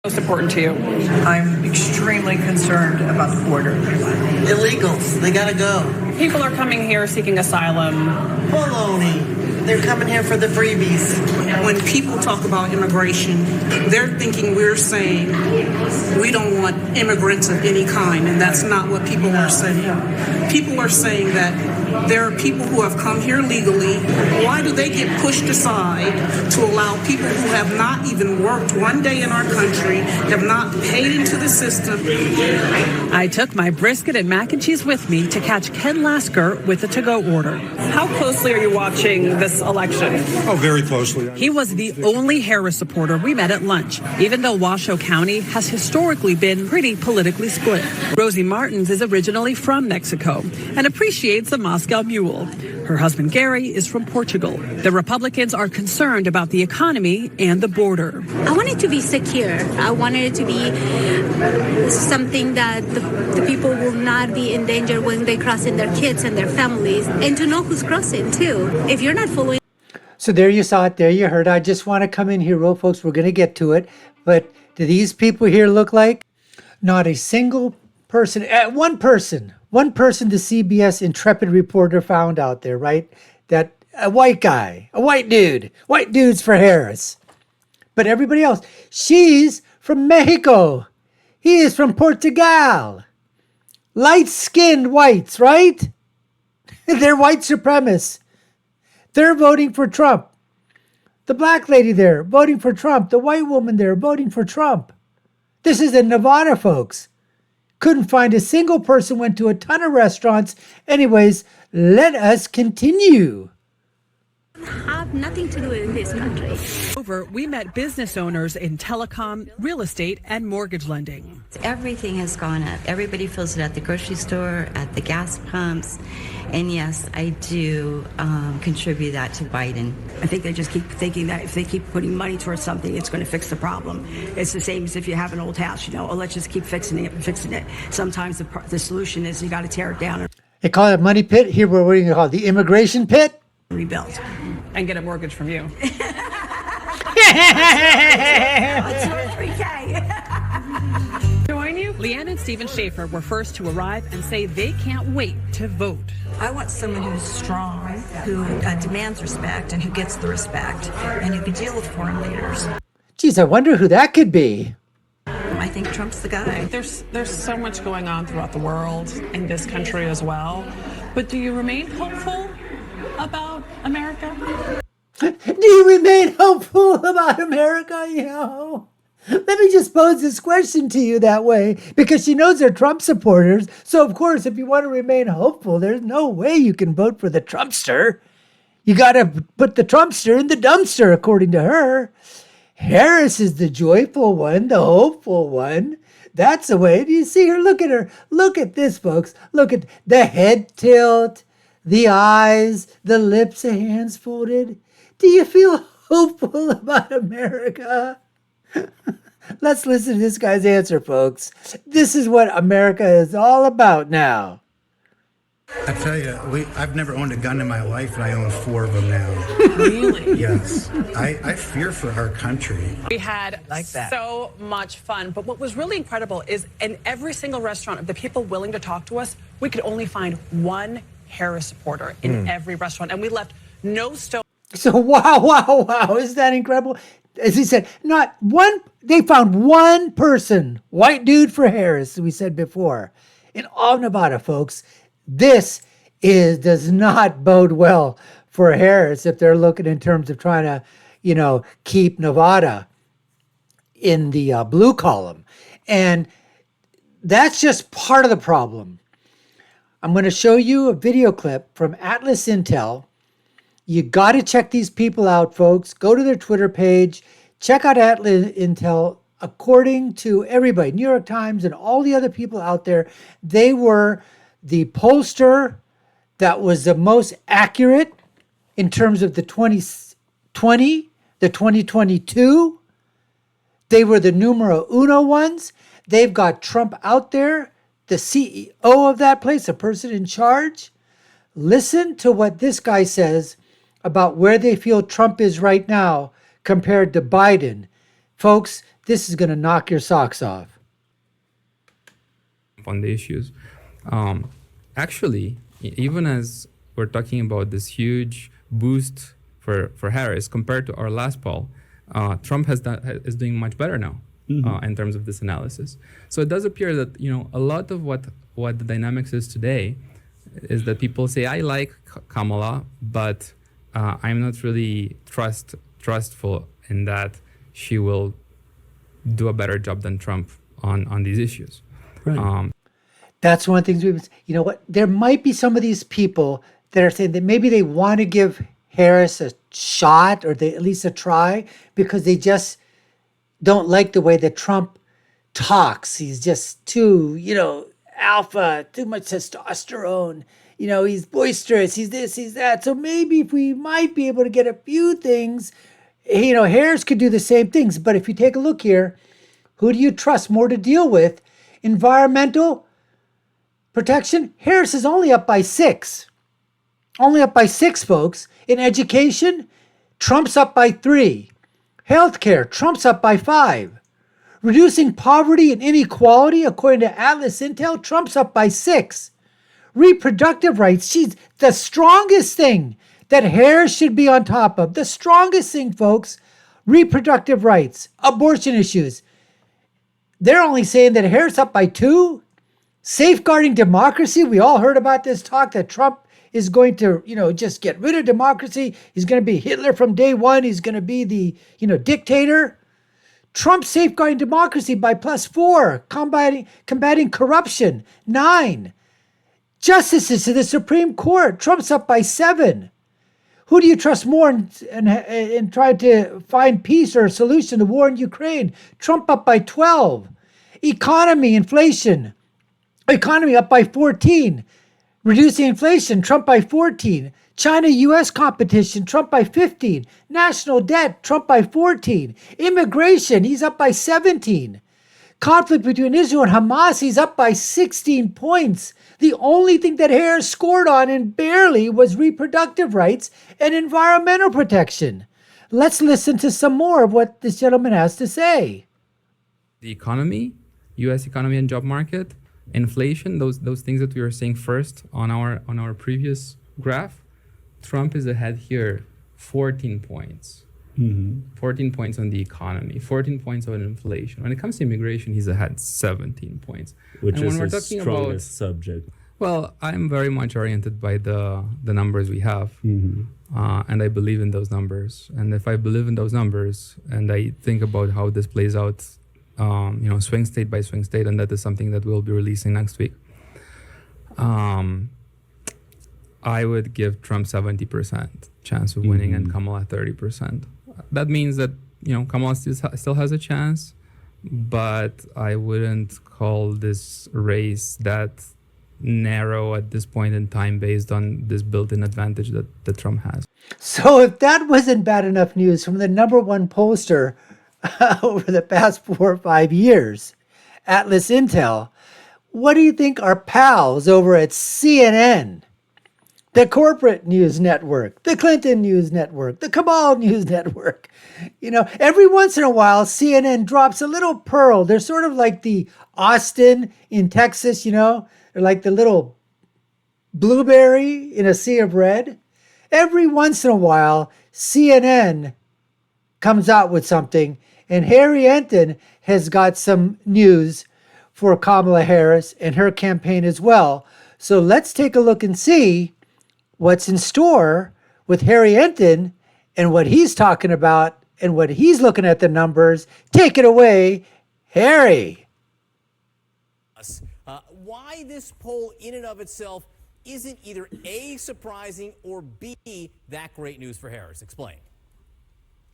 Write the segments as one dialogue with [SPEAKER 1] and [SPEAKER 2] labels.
[SPEAKER 1] Most important to you?
[SPEAKER 2] I'm extremely concerned about the border.
[SPEAKER 3] Illegals, they gotta go.
[SPEAKER 1] People are coming here seeking asylum.
[SPEAKER 3] Baloney. They're coming here for the freebies.
[SPEAKER 4] When people talk about immigration, they're thinking we're saying we don't want immigrants of any kind, and that's not what people are saying. People are saying that there are people who have come here legally. Why do they get pushed aside to allow people who have not even worked one day in our country, have not paid into the system?
[SPEAKER 5] I took my brisket and mac and cheese with me to catch Ken Lasker with a to-go order.
[SPEAKER 1] How closely are you watching this election?
[SPEAKER 6] Oh, very closely.
[SPEAKER 5] He was the only Harris supporter we met at lunch, even though Washoe County has historically been pretty politically split. Rosie Martins is originally from Mexico and appreciates the Moscow Mule. Her husband Gary is from Portugal. The Republicans are concerned about the economy and the border.
[SPEAKER 7] I want it to be secure. I wanted it to be something that the people will not be in danger when they cross in their kids and their families, and to know who's crossing too. If you're not following.
[SPEAKER 8] So there you saw it, there you heard. I just want to come in here, real folks. We're going to get to it. But do these people here look like? Not a single person, one person the CBS intrepid reporter found out there, right? That a white guy, a white dudes for Harris. But everybody else, she's from Mexico. He is from Portugal. Light-skinned whites, right? They're white supremacists. They're voting for Trump. The black lady there voting for Trump. The white woman there voting for Trump. This is in Nevada, folks. Couldn't find a single person, went to a ton of restaurants. Anyways, let us continue.
[SPEAKER 7] Have nothing to do in this country.
[SPEAKER 5] We met business owners in telecom, real estate, and mortgage lending.
[SPEAKER 9] Everything has gone up. Everybody feels it at the grocery store, at the gas pumps. And yes, I do contribute that to Biden.
[SPEAKER 10] I think they just keep thinking that if they keep putting money towards something, it's going to fix the problem. It's the same as if you have an old house, let's just keep fixing it and fixing it. Sometimes the solution is you got to tear it down.
[SPEAKER 8] They call it money pit. Here we're going to call it the immigration pit.
[SPEAKER 10] Rebuild.
[SPEAKER 1] And get a mortgage from you. Join you?
[SPEAKER 5] Leanne and Stephen Schaefer were first to arrive and say they can't wait to vote.
[SPEAKER 11] I want someone who's strong, who demands respect and who gets the respect, and who can deal with foreign leaders.
[SPEAKER 8] Geez, I wonder who that could be.
[SPEAKER 11] I think Trump's the guy.
[SPEAKER 1] There's so much going on throughout the world, in this country as well. But do you remain hopeful about America?
[SPEAKER 8] Do you remain hopeful about America? Let me just pose this question to you that way, because she knows they're Trump supporters. So, of course, if you want to remain hopeful, there's no way you can vote for the Trumpster. You got to put the Trumpster in the dumpster, according to her. Harris is the joyful one, the hopeful one. That's the way. Do you see her? Look at her. Look at this, folks. Look at the head tilt, the eyes, the lips, the hands folded. Do you feel hopeful about America? Let's listen to this guy's answer, folks. This is what America is all about now.
[SPEAKER 12] I tell you, I've never owned a gun in my life, and I own 4 of them now.
[SPEAKER 1] Really?
[SPEAKER 12] Yes. I fear for our country.
[SPEAKER 1] We had so much fun. But what was really incredible is in every single restaurant of the people willing to talk to us, we could only find one Harris supporter in every restaurant. And we left no stone.
[SPEAKER 8] So, wow. Isn't that incredible? As he said, not one, they found one person, white dude for Harris, as we said before. In all Nevada, folks, this does not bode well for Harris if they're looking in terms of trying to, keep Nevada in the blue column. And that's just part of the problem. I'm going to show you a video clip from Atlas Intel. You got to check these people out, folks. Go to their Twitter page. Check out Atlas Intel. According to everybody, New York Times and all the other people out there, they were the pollster that was the most accurate in terms of the 2020, the 2022. They were the numero uno ones. They've got Trump out there, the CEO of that place, the person in charge. Listen to what this guy says about where they feel Trump is right now compared to Biden. Folks, this is going to knock your socks off.
[SPEAKER 6] On the issues. Actually, even as we're talking about this huge boost for Harris compared to our last poll, Trump is doing much better now in terms of this analysis. So it does appear that a lot of what the dynamics is today is that people say, I like Kamala, but I'm not really trustful in that she will do a better job than Trump on these issues.
[SPEAKER 8] Right. That's one of the things we've, what, there might be some of these people that are saying that maybe they want to give Harris a shot or at least a try because they just don't like the way that Trump talks. He's just too, alpha, too much testosterone. He's boisterous. He's this, he's that. So maybe if we might be able to get a few things, Harris could do the same things. But if you take a look here, who do you trust more to deal with? Environmental protection, Harris is only up by 6. Only up by 6, folks. In education, Trump's up by 3. Healthcare, Trump's up by 5. Reducing poverty and inequality, according to Atlas Intel, Trump's up by 6. Reproductive rights, she's the strongest thing that Harris should be on top of. The strongest thing, folks, reproductive rights, abortion issues. They're only saying that Harris up by 2. Safeguarding democracy, we all heard about this talk that Trump is going to, just get rid of democracy. He's going to be Hitler from day one. He's going to be the, dictator. Trump safeguarding democracy by +4. Combating corruption, 9. Justices to the Supreme Court, Trump's up by 7. Who do you trust more in trying to find peace or a solution to the war in Ukraine? Trump up by 12. Economy up by 14. Reducing inflation, Trump by 14. China-U.S. competition, Trump by 15. National debt, Trump by 14. Immigration, he's up by 17. Conflict between Israel and Hamas, he's up by 16 points. The only thing that Harris scored on, and barely, was reproductive rights and environmental protection. Let's listen to some more of what this gentleman has to say.
[SPEAKER 6] The economy, U.S. economy and job market, inflation, those things that we were saying first on our previous graph, Trump is ahead here, 14 points. 14 points on the economy, 14 points on inflation. When it comes to immigration, he's ahead 17 points.
[SPEAKER 13] Which is his strongest subject.
[SPEAKER 6] Well, I'm very much oriented by the numbers we have. And I believe in those numbers. And if I believe in those numbers and I think about how this plays out, swing state by swing state, and that is something that we'll be releasing next week, I would give Trump 70% chance of winning and Kamala 30%. That means that, Kamala still has a chance, but I wouldn't call this race that narrow at this point in time based on this built-in advantage that Trump has.
[SPEAKER 8] So if that wasn't bad enough news from the number one pollster over the past 4 or 5 years, Atlas Intel, what do you think our pals over at CNN, the corporate news network, the Clinton news network, the Kamala news network, every once in a while, CNN drops a little pearl. They're sort of like the Austin in Texas, they're like the little blueberry in a sea of red. Every once in a while, CNN comes out with something, and Harry Enton has got some news for Kamala Harris and her campaign as well. So let's take a look and see what's in store with Harry Enton and what he's talking about and what he's looking at the numbers. Take it away, Harry.
[SPEAKER 14] Why this poll in and of itself isn't either A, surprising, or B, that great news for Harris. Explain.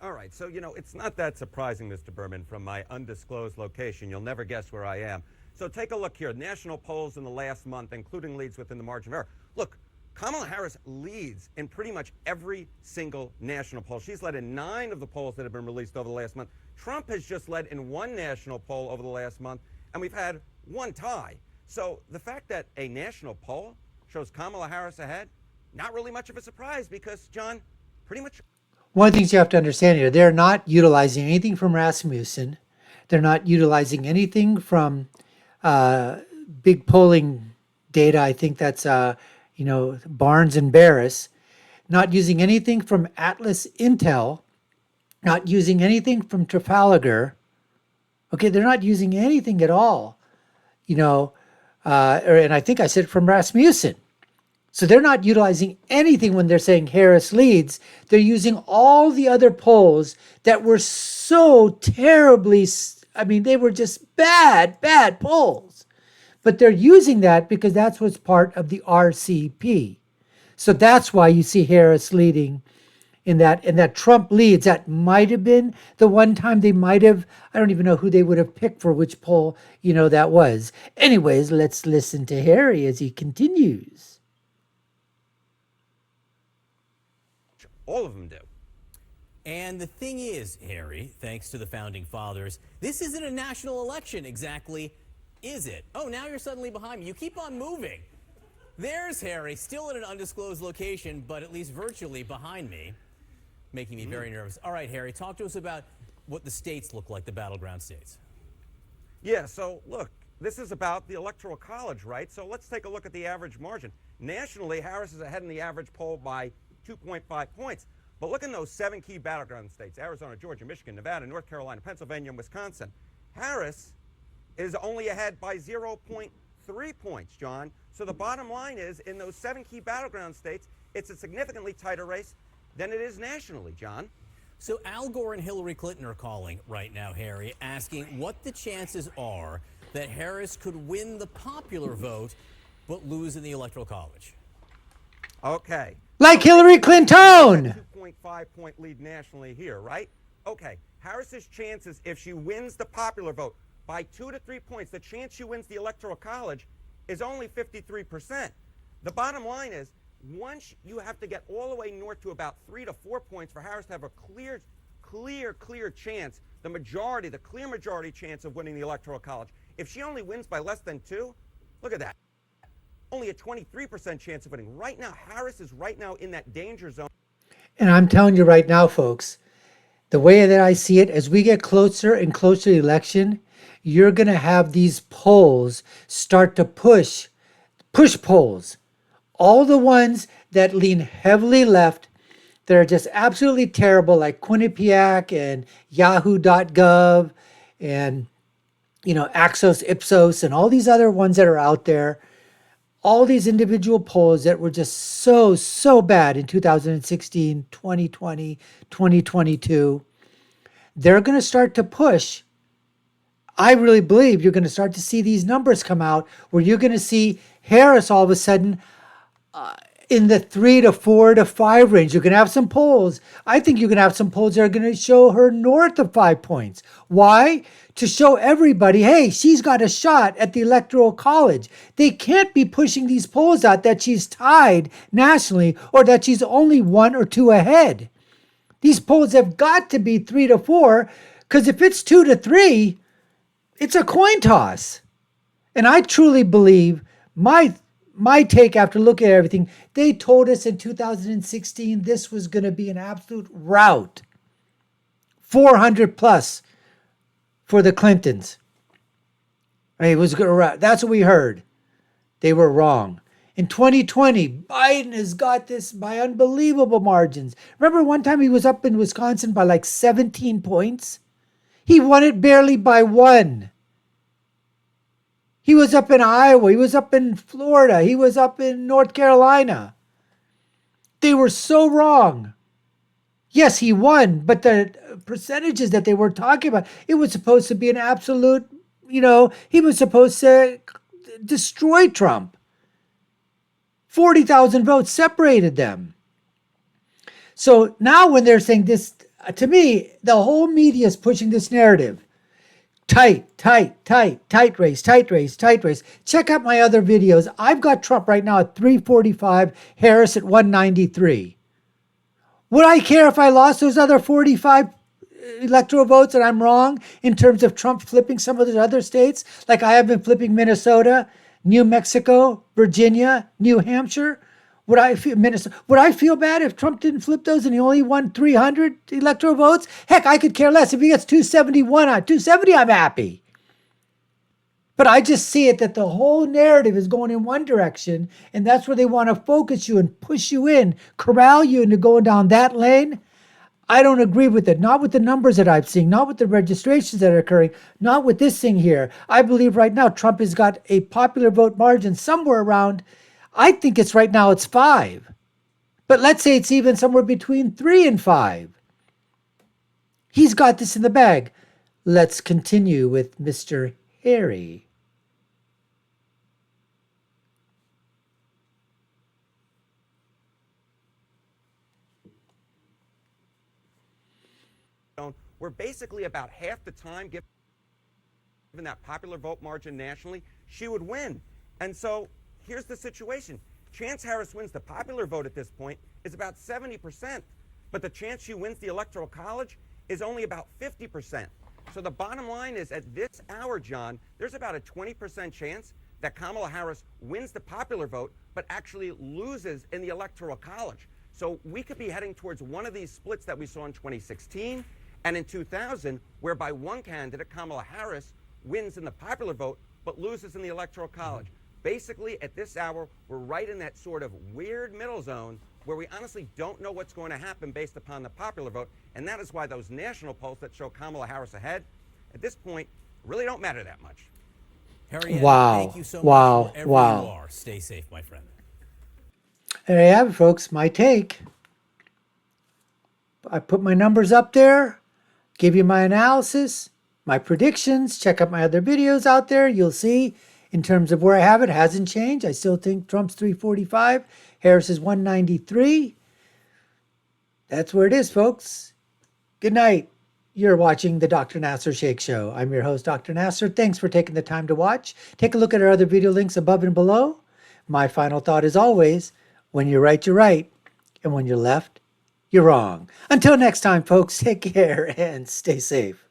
[SPEAKER 15] All right, so, it's not that surprising, Mr. Berman, from my undisclosed location. You'll never guess where I am. So take a look here. National polls in the last month, including leads within the margin of error. Look, Kamala Harris leads in pretty much every single national poll. She's led in 9 of the polls that have been released over the last month. Trump has just led in 1 national poll over the last month, and we've had 1 tie. So the fact that a national poll shows Kamala Harris ahead, not really much of a surprise because, John, pretty much...
[SPEAKER 8] one of the things you have to understand here, they're not utilizing anything from Rasmussen. They're not utilizing anything from big polling data. I think that's, Barnes and Barris. Not using anything from Atlas Intel. Not using anything from Trafalgar. Okay, they're not using anything at all. And I think I said from Rasmussen. So they're not utilizing anything when they're saying Harris leads. They're using all the other polls that were so terribly, they were just bad polls. But they're using that because that's what's part of the RCP. So that's why you see Harris leading in that, and that Trump leads. That might have been the one time they might have, I don't even know who they would have picked for which poll, that was. Anyways, let's listen to Harry as he continues.
[SPEAKER 15] All of them do.
[SPEAKER 14] And the thing is, Harry, thanks to the founding fathers, this isn't a national election exactly, is it? Oh, now you're suddenly behind me. You keep on moving. There's Harry, still at an undisclosed location, but at least virtually behind me, making me very nervous. All right, Harry, talk to us about what the states look like, the battleground states.
[SPEAKER 15] Yeah, so look, this is about the Electoral College, right? So let's take a look at the average margin. Nationally, Harris is ahead in the average poll by 2.5 points. But look in those 7 key battleground states: Arizona, Georgia, Michigan, Nevada, North Carolina, Pennsylvania, and Wisconsin. Harris is only ahead by 0.3 points, John. So the bottom line is, in those 7 key battleground states, it's a significantly tighter race than it is nationally, John.
[SPEAKER 14] So Al Gore and Hillary Clinton are calling right now, Harry, asking what the chances are that Harris could win the popular vote but lose in the Electoral College.
[SPEAKER 15] Okay.
[SPEAKER 8] Like Hillary Clinton.
[SPEAKER 15] 2.5 point lead nationally here, right? Okay. Harris's chances, if she wins the popular vote by 2 to 3 points, the chance she wins the Electoral College is only 53%. The bottom line is, once you have to get all the way north to about 3 to 4 points for Harris to have a clear chance, the clear majority chance of winning the Electoral College. If she only wins by less than 2, look at that. Only a 23% chance of winning. Right now, Harris is right now in that danger zone.
[SPEAKER 8] And I'm telling you right now, folks, the way that I see it, as we get closer and closer to the election, you're going to have these polls start to push polls. All the ones that lean heavily left, that are just absolutely terrible, like Quinnipiac and Yahoo.gov and, Axios, Ipsos, and all these other ones that are out there. All these individual polls that were just so bad in 2016, 2020, 2022, they're going to start to push. I really believe you're going to start to see these numbers come out where you're going to see Harris all of a sudden in the 3 to 4 to 5 range. You're going to have some polls. I think you're going to have some polls that are going to show her north of 5 points. Why? To show everybody, hey, she's got a shot at the Electoral College. They can't be pushing these polls out that she's tied nationally or that she's only 1 or 2 ahead. These polls have got to be 3 to 4, because if it's 2 to 3, it's a coin toss. And I truly believe my take after looking at everything, they told us in 2016 this was going to be an absolute rout. 400 plus for the Clintons. It was going to rout. That's what we heard. They were wrong. In 2020, Biden has got this by unbelievable margins. Remember one time he was up in Wisconsin by like 17 points? He won it barely by 1. He was up in Iowa. He was up in Florida. He was up in North Carolina. They were so wrong. Yes, he won, but the percentages that they were talking about, it was supposed to be an absolute, he was supposed to destroy Trump. 40,000 votes separated them. So now when they're saying this, to me, the whole media is pushing this narrative. Tight race. Check out my other videos. I've got Trump right now at 345, Harris at 193. Would I care if I lost those other 45 electoral votes and I'm wrong in terms of Trump flipping some of those other states? Like I have been flipping Minnesota, New Mexico, Virginia, New Hampshire. Would I feel Minnesota? Would I feel bad if Trump didn't flip those and he only won 300 electoral votes? Heck, I could care less if he gets 270. I'm happy. But I just see it that the whole narrative is going in one direction, and that's where they want to focus you and push you in, corral you into going down that lane. I don't agree with it. Not with the numbers that I've seen, not with the registrations that are occurring, not with this thing here. I believe right now Trump has got a popular vote margin somewhere around, I think it's right now it's 5. But let's say it's even somewhere between 3 and 5. He's got this in the bag. Let's continue with Mr. Harry.
[SPEAKER 15] We're basically about half the time, given that popular vote margin nationally, she would win. And so here's the situation. Chance Harris wins the popular vote at this point is about 70%, but the chance she wins the Electoral College is only about 50%. So the bottom line is, at this hour, John, there's about a 20% chance that Kamala Harris wins the popular vote, but actually loses in the Electoral College. So we could be heading towards one of these splits that we saw in 2016 and in 2000, whereby one candidate, Kamala Harris, wins in the popular vote, but loses in the Electoral College. Basically, at this hour, we're right in that sort of weird middle zone where we honestly don't know what's going to happen based upon the popular vote, and that is why those national polls that show Kamala Harris ahead, at this point, really don't matter that much.
[SPEAKER 14] Harry,
[SPEAKER 8] Wow.
[SPEAKER 14] thank you so
[SPEAKER 8] Wow.
[SPEAKER 14] much wherever
[SPEAKER 8] Wow.
[SPEAKER 14] you are. Stay safe, my friend.
[SPEAKER 8] There you have it, folks. My take. I put my numbers up there, give you my analysis, my predictions. Check out my other videos out there. You'll see in terms of where I have it, hasn't changed. I still think Trump's 345, Harris is 193. That's where it is, folks. Good night. You're watching the Dr. Nasser Shake Show. I'm your host, Dr. Nasser. Thanks for taking the time to watch. Take a look at our other video links above and below. My final thought is always, when you're right, you're right. And when you're left, you're wrong. Until next time, folks, take care and stay safe.